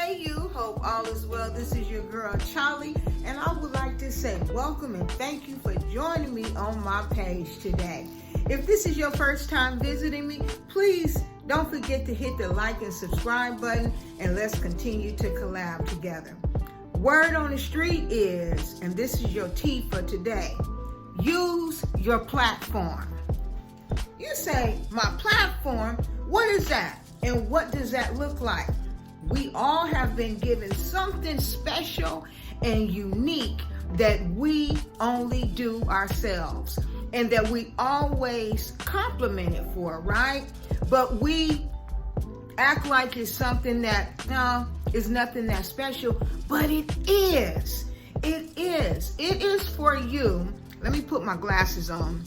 Hey you, hope all is well. This is your girl Chalee, and I would like to say welcome and thank you for joining me on my page today. If this is your first time visiting me, please don't forget to hit the like and subscribe button, and let's continue to collab together. Word on the street is, and this is your tea for today, use your platform. You say, my platform, what is that? And what does that look like? We all have been given something special and unique that we only do ourselves and that we always compliment it for, right? But we act like it's something that, no, is nothing that special, but it is. It is. It is for you. Let me put my glasses on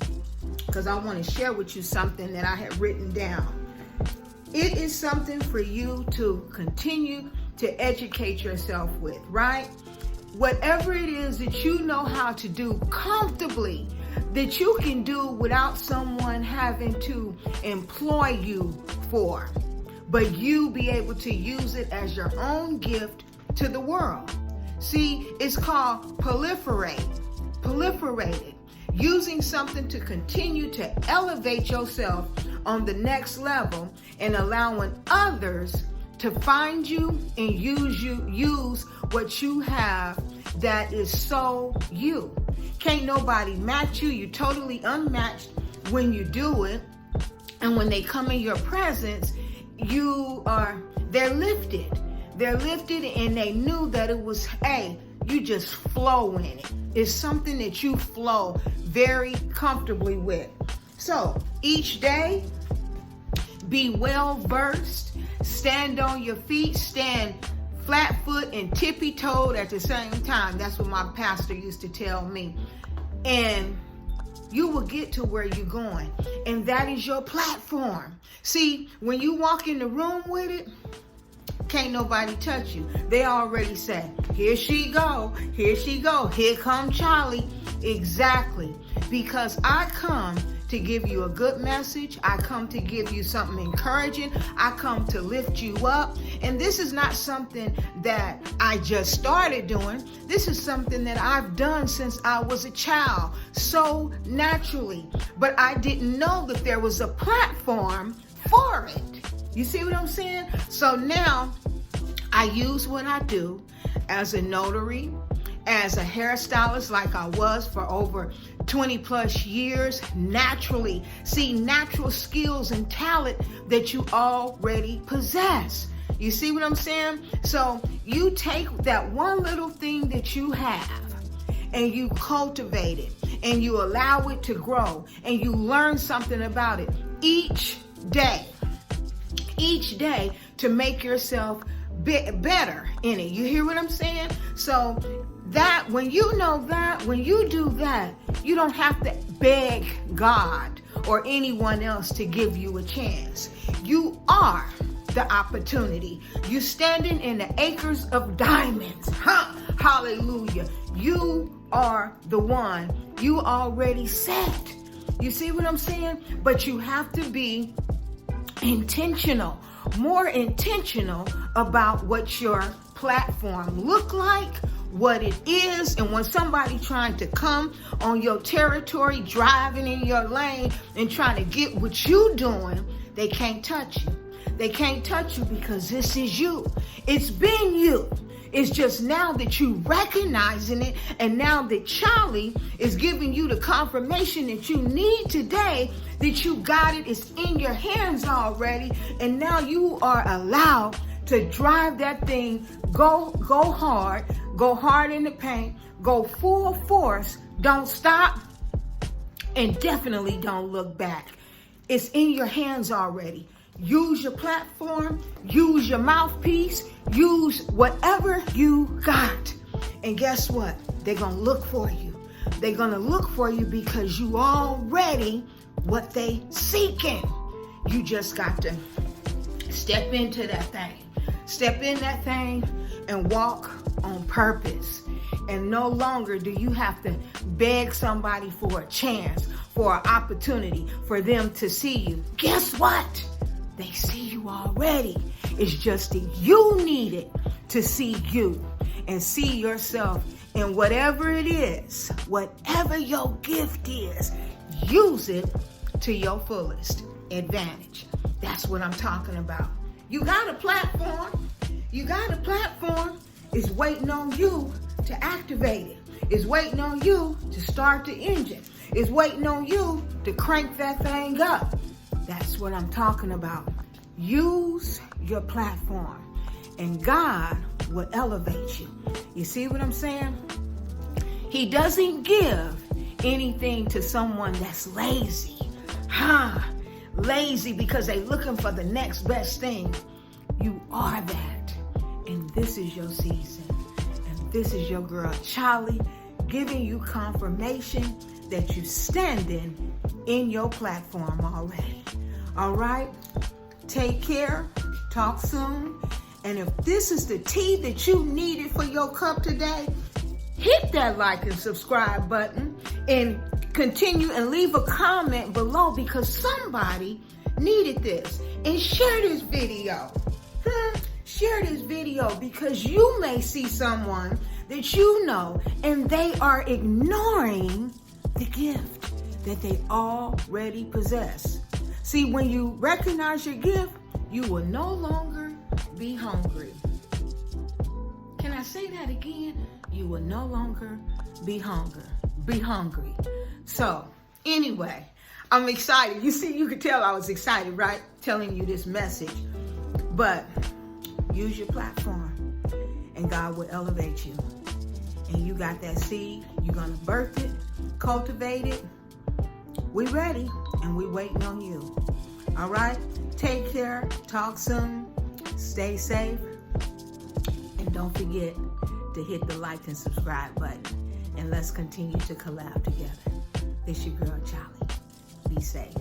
because I want to share with you something that I had written down. It is something for you to continue to educate yourself with, right? Whatever it is that you know how to do comfortably, that you can do without someone having to employ you for, but you be able to use it as your own gift to the world. See, it's called proliferated, using something to continue to elevate yourself on the next level and allowing others to find you and use what you have that is so you. Can't nobody match you. You're totally unmatched when you do it. And when they come in your presence, they're lifted. They're lifted, and they knew that it was, hey, you just flow in it. It's something that you flow very comfortably with. So each day, be well versed, stand on your feet, stand flat foot and tippy toed at the same time. That's what my pastor used to tell me. And you will get to where you're going. And that is your platform. See, when you walk in the room with it, can't nobody touch you. They already say, here she go, here she go, here come Chalee. Exactly. Because I come to give you a good message. I come to give you something encouraging. I come to lift you up. And this is not something that I just started doing. This is something that I've done since I was a child, so naturally. But I didn't know that there was a platform for it. You see what I'm saying? So now I use what I do as a notary, as a hairstylist, like I was for over 20 plus years, naturally. See, natural skills and talent that you already possess. You see what I'm saying? So you take that one little thing that you have and you cultivate it and you allow it to grow and you learn something about it each day to make yourself better in it. You hear what I'm saying? So that when you know that, when you do that, you don't have to beg God or anyone else to give you a chance. You are the opportunity. You standing in the acres of diamonds. Hallelujah. You are the one. You already set. You see what I'm saying? But you have to be intentional, more intentional about what your platform look like, what it is. And when somebody trying to come on your territory, driving in your lane and trying to get what you doing, they can't touch you. They can't touch you because this is you. It's been you. It's just now that you recognizing it, and now that Chalee is giving you the confirmation that you need today, that you got it, it's in your hands already, and now you are allowed to drive that thing, go hard in the paint, go full force, don't stop, and definitely don't look back. It's in your hands already. Use your platform, use your mouthpiece, use whatever you got. And guess what? They're going to look for you. They're going to look for you because you already what they seeking. You just got to step into that thing. Step in that thing and walk on purpose. And no longer do you have to beg somebody for a chance, for an opportunity, for them to see you. Guess what? They see you already. It's just that you need it to see you and see yourself in whatever it is, whatever your gift is, use it to your fullest advantage. That's what I'm talking about. You got a platform. You got a platform. It's waiting on you to activate it. It's waiting on you to start the engine. It's waiting on you to crank that thing up. That's what I'm talking about. Use your platform and God will elevate you. You see what I'm saying? He doesn't give anything to someone that's lazy. Lazy because they're looking for the next best thing. You are that. And this is your season. And this is your girl, Chalee, giving you confirmation that you're standing in your platform already. All right? Take care. Talk soon. And if this is the tea that you needed for your cup today, hit that like and subscribe button and continue and leave a comment below because somebody needed this. And share this video. Share this video because you may see someone that you know and they are ignoring the gift that they already possess. See, when you recognize your gift, you will no longer be hungry. Can I say that again? You will no longer be hungry. So, anyway, I'm excited. You see, you could tell I was excited, right? Telling you this message. But use your platform and God will elevate you. And you got that seed. You're going to birth it, cultivate it. We ready and we waiting on you. All right? Take care. Talk soon. Stay safe. And don't forget to hit the like and subscribe button. And let's continue to collab together. It's your girl, Chalee. Be safe.